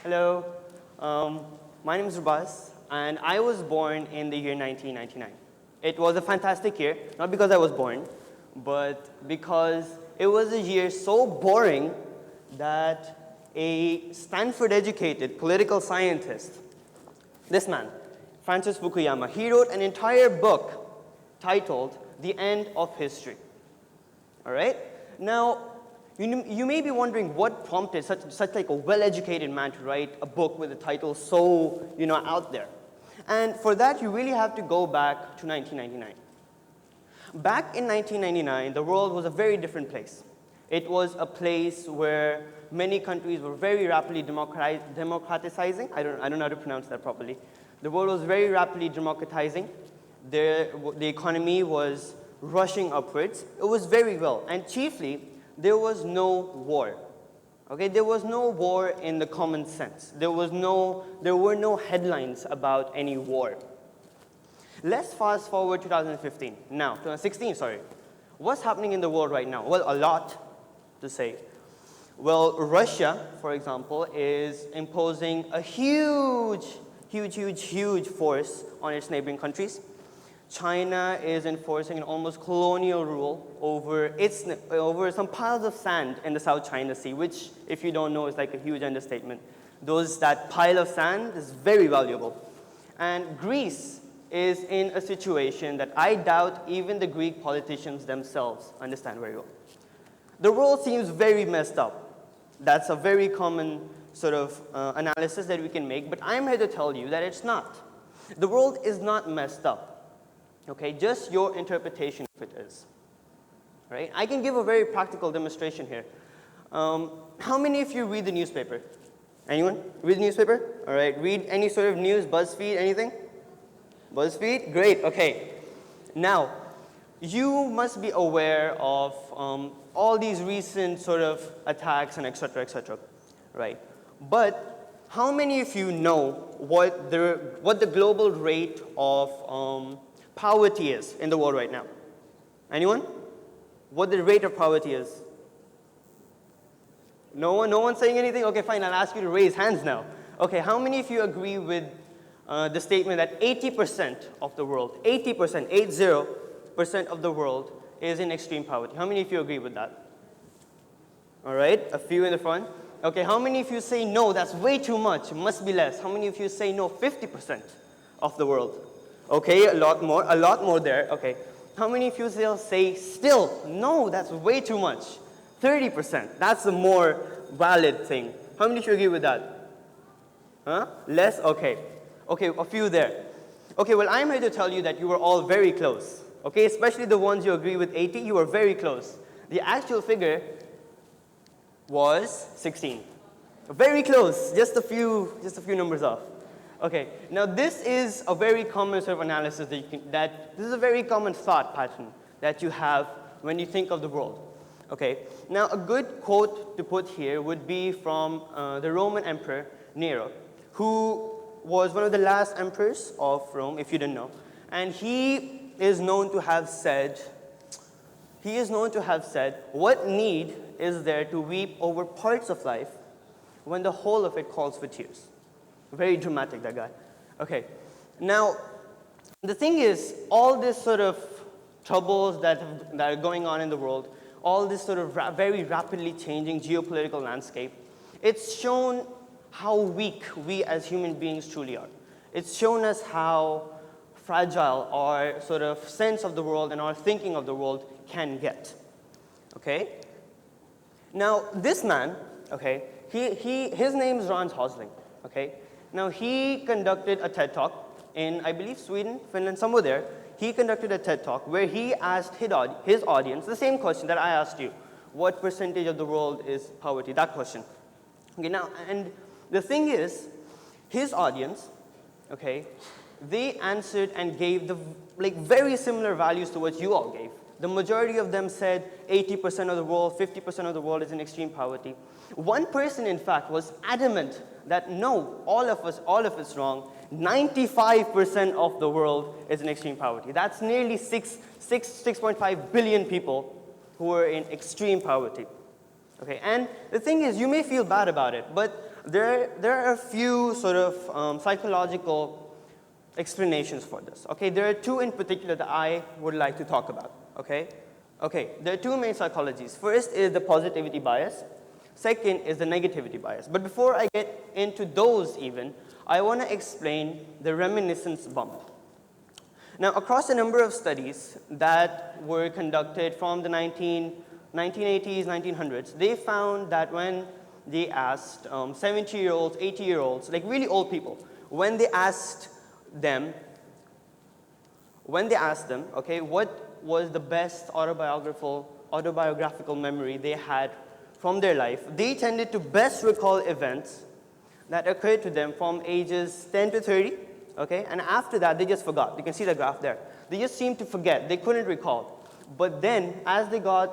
Hello, my name is Robass, and I was born in the year 1999. It was a fantastic year, not because I was born, but because it was a year so boring that a Stanford-educated political scientist, this man, Francis Fukuyama, he wrote an entire book titled The End of History. All right? Now, you may be wondering what prompted such like a well-educated man to write a book with a title so, out there. And for that, you really have to go back to 1999. Back in 1999, the world was a very different place. It was a place where many countries were very rapidly democratizing. I don't know how to pronounce that properly. The world was very rapidly democratizing. The economy was rushing upwards. It was very well. And chiefly, there was no war. Okay, there was no war in the common sense. There were no headlines about any war. Let's fast forward 2016, sorry. What's happening in the world right now? Well, a lot to say. Well, Russia, for example, is imposing a huge force on its neighboring countries. China is enforcing an almost colonial rule over some piles of sand in the South China Sea, which, if you don't know, is like a huge understatement. That pile of sand is very valuable. And Greece is in a situation that I doubt even the Greek politicians themselves understand very well. The world seems very messed up. That's a very common sort of analysis that we can make, but I'm here to tell you that it's not. The world is not messed up. Okay, just your interpretation of it is. Right? I can give a very practical demonstration here. How many of you read the newspaper? Anyone? Read the newspaper? All right, read any sort of news, BuzzFeed, anything? BuzzFeed? Great, okay. Now, you must be aware of all these recent sort of attacks and et cetera, right? But how many of you know what the global rate of poverty is in the world right now? Anyone? What the rate of poverty is? No one saying anything? Okay, fine, I'll ask you to raise hands now. Okay, how many of you agree with the statement that 80% of the world, 80% of the world is in extreme poverty? How many of you agree with that? All right, a few in the front. Okay, how many of you say no, that's way too much, it must be less? How many of you say no, 50% of the world? Okay, a lot more there, okay. How many of you say still, no, that's way too much? 30%, that's a more valid thing. How many of you agree with that? Huh? Less? Okay. Okay, a few there. Okay, well, I'm here to tell you that you were all very close. Okay, especially the ones you agree with 80, you were very close. The actual figure was 16. Very close, just a few numbers off. Okay, now this is a very common sort of analysis this is a very common thought pattern that you have when you think of the world. Okay, now a good quote to put here would be from the Roman Emperor Nero, who was one of the last emperors of Rome, if you didn't know. And he is known to have said, what need is there to weep over parts of life when the whole of it calls for tears? Very dramatic, that guy. Okay, now, the thing is, all this sort of troubles that are going on in the world, all this sort of very rapidly changing geopolitical landscape, it's shown how weak we as human beings truly are. It's shown us how fragile our sort of sense of the world and our thinking of the world can get. Okay? Now, this man, okay, his name is Ron Hosling, okay? Now, he conducted a TED Talk in, I believe, Sweden, Finland, somewhere there. He conducted a TED Talk where he asked his audience the same question that I asked you. What percentage of the world is poverty? That question. Okay, now, and the thing is, his audience, okay, they answered and gave very similar values to what you all gave. The majority of them said 80% of the world, 50% of the world is in extreme poverty. One person, in fact, was adamant that no, all of it's wrong. 95% of the world is in extreme poverty. That's nearly 6.5 billion people who are in extreme poverty. Okay, and the thing is, you may feel bad about it, but there are a few sort of psychological explanations for this. Okay, there are two in particular that I would like to talk about. Okay, there are two main psychologies. First is the positivity bias. Second is the negativity bias. But before I get into those even, I want to explain the reminiscence bump. Now, across a number of studies that were conducted from the 1980s, 1900s, they found that when they asked 70-year-olds, 80-year-olds, like really old people, when they asked them, okay, what was the best autobiographical memory they had from their life, they tended to best recall events that occurred to them from ages 10 to 30, okay? And after that, they just forgot. You can see the graph there. They just seemed to forget. They couldn't recall. But then, as they got,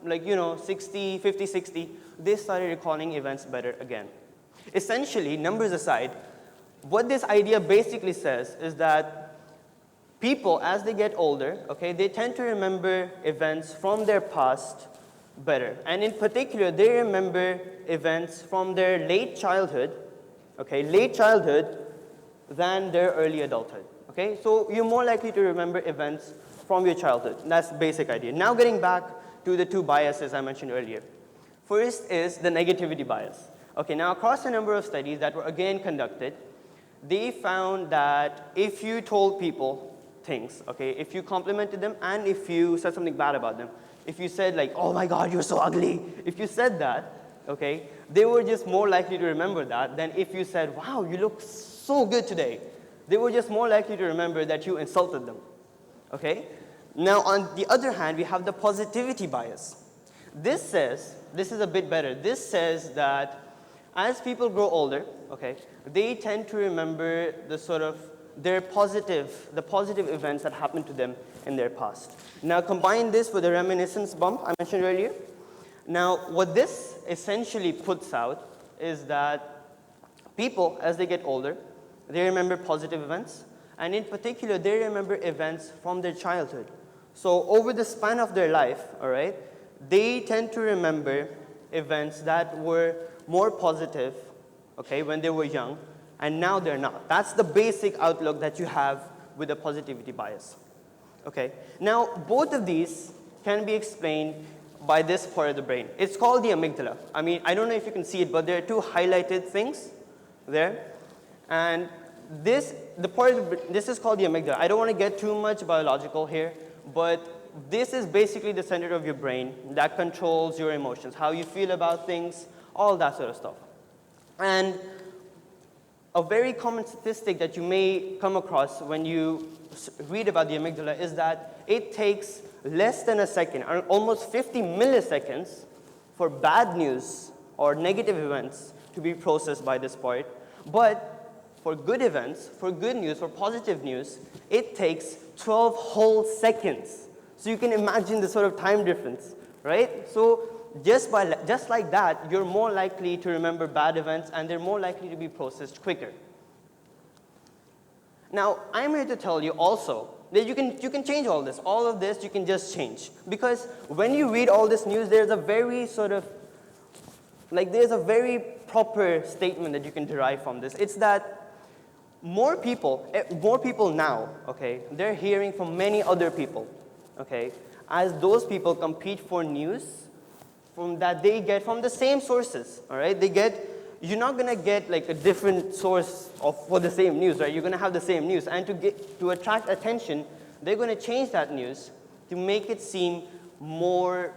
60, 50, 60, they started recalling events better again. Essentially, numbers aside, what this idea basically says is that people, as they get older, okay, they tend to remember events from their past better. And in particular, they remember events from their late childhood, than their early adulthood. Okay, so you're more likely to remember events from your childhood. That's the basic idea. Now getting back to the two biases I mentioned earlier. First is the negativity bias. Okay, now across a number of studies that were again conducted, they found that if you told people things, okay, if you complimented them and if you said something bad about them, if you said like, oh my God, you're so ugly, if you said that, okay, they were just more likely to remember that than if you said, wow, you look so good today. They were just more likely to remember that you insulted them, okay? Now, on the other hand, we have the positivity bias. This is a bit better. This says that as people grow older, okay, they tend to remember the positive events that happened to them in their past. Now, combine this with the reminiscence bump I mentioned earlier. Now, what this essentially puts out is that people, as they get older, they remember positive events, and in particular, they remember events from their childhood. So over the span of their life, all right, they tend to remember events that were more positive, okay, when they were young, and now they're not. That's the basic outlook that you have with the positivity bias. Okay. Now, both of these can be explained by this part of the brain. It's called the amygdala. I mean, I don't know if you can see it, but there are two highlighted things there. And this is called the amygdala. I don't want to get too much biological here, but this is basically the center of your brain that controls your emotions, how you feel about things, all that sort of stuff. And a very common statistic that you may come across when you read about the amygdala is that it takes less than a second, or almost 50 milliseconds, for bad news or negative events to be processed by this part. But for good events, for good news, for positive news, it takes 12 whole seconds. So you can imagine the sort of time difference, right? So just like that, you're more likely to remember bad events, and they're more likely to be processed quicker. Now, I'm here to tell you also that you can change all this. All of this you can just change. Because when you read all this news, there's a very proper statement that you can derive from this. It's that more people now, okay, they're hearing from many other people, okay, as those people compete for news that they get from the same sources, all right? You're not going to get like a different source for the same news, right? You're going to have the same news. And to attract attention, they're going to change that news to make it seem more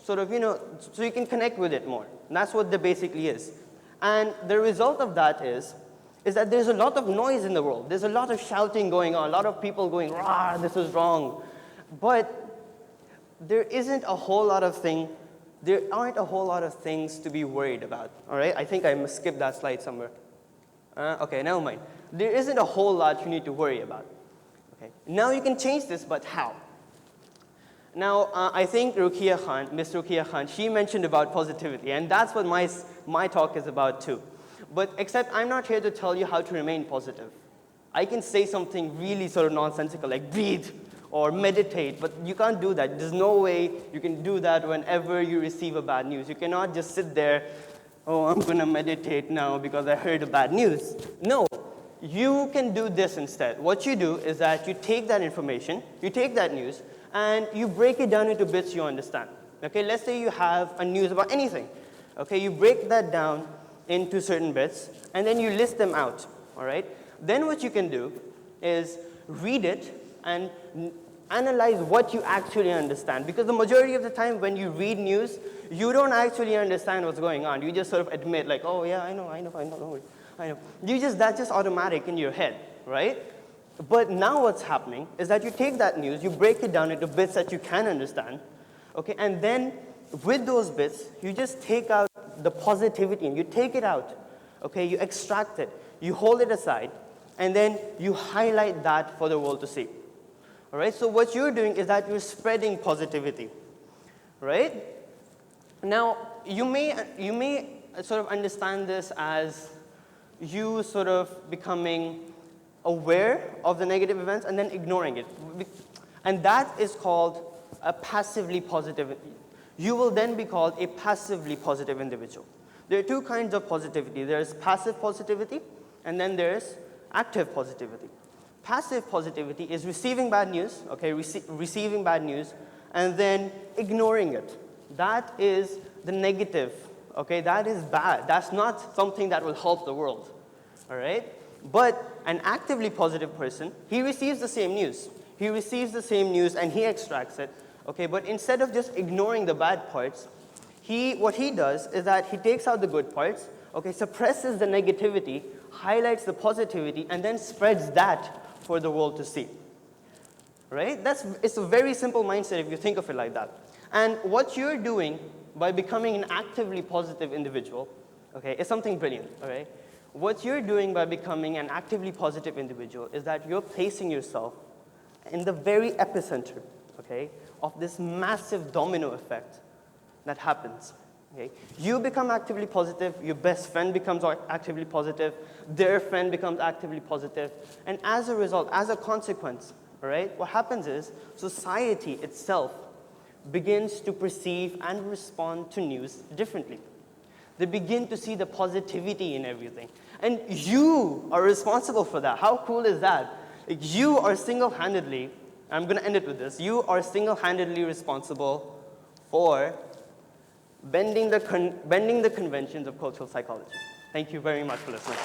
so you can connect with it more. And that's what basically is. And the result of that is that there's a lot of noise in the world. There's a lot of shouting going on, a lot of people going, rah, this is wrong. But there aren't a whole lot of things to be worried about, all right? I think I skipped that slide somewhere. Okay, never mind. There isn't a whole lot you need to worry about. Okay. Now you can change this, but how? Now, I think Miss Rukia Khan, she mentioned about positivity, and that's what my talk is about too. But except I'm not here to tell you how to remain positive. I can say something really sort of nonsensical, like breathe or meditate, but you can't do that. There's no way you can do that whenever you receive a bad news. You cannot just sit there oh, I'm going to meditate now because I heard the bad news. No, you can do this instead. What you do is that you take that information, you take that news, and you break it down into bits you understand. Okay, let's say you have a news about anything. Okay, you break that down into certain bits, and then you list them out, all right? Then what you can do is read it and analyze what you actually understand. Because the majority of the time when you read news, you don't actually understand what's going on. You just sort of admit like, oh yeah, I know. That's just automatic in your head, right? But now what's happening is that you take that news, you break it down into bits that you can understand, okay? And then with those bits, you just take out the positivity and you take it out, okay? You extract it, you hold it aside, and then you highlight that for the world to see. All right, so what you're doing is that you're spreading positivity, right? Now, you may sort of understand this as you sort of becoming aware of the negative events and then ignoring it. And that is called a passively positive. You will then be called a passively positive individual. There are two kinds of positivity. There's passive positivity, and then there's active positivity. Passive positivity is receiving bad news, okay, receiving bad news, and then ignoring it. That is the negative, okay, that is bad. That's not something that will help the world, all right? But an actively positive person, he receives the same news. He receives the same news and he extracts it, okay, but instead of just ignoring the bad parts, what he does is that he takes out the good parts, okay, suppresses the negativity, highlights the positivity, and then spreads that for the world to see, right? It's a very simple mindset if you think of it like that. And what you're doing by becoming an actively positive individual, okay, is something brilliant, all right? What you're doing by becoming an actively positive individual is that you're placing yourself in the very epicenter, okay, of this massive domino effect that happens. Okay? You become actively positive, your best friend becomes actively positive, their friend becomes actively positive, and as a result, as a consequence, right, what happens is society itself begins to perceive and respond to news differently. They begin to see the positivity in everything. And you are responsible for that. How cool is that? Like, you are single-handedly, I'm going to end it with this, you are single-handedly responsible for bending the conventions of cultural psychology. Thank you very much for listening.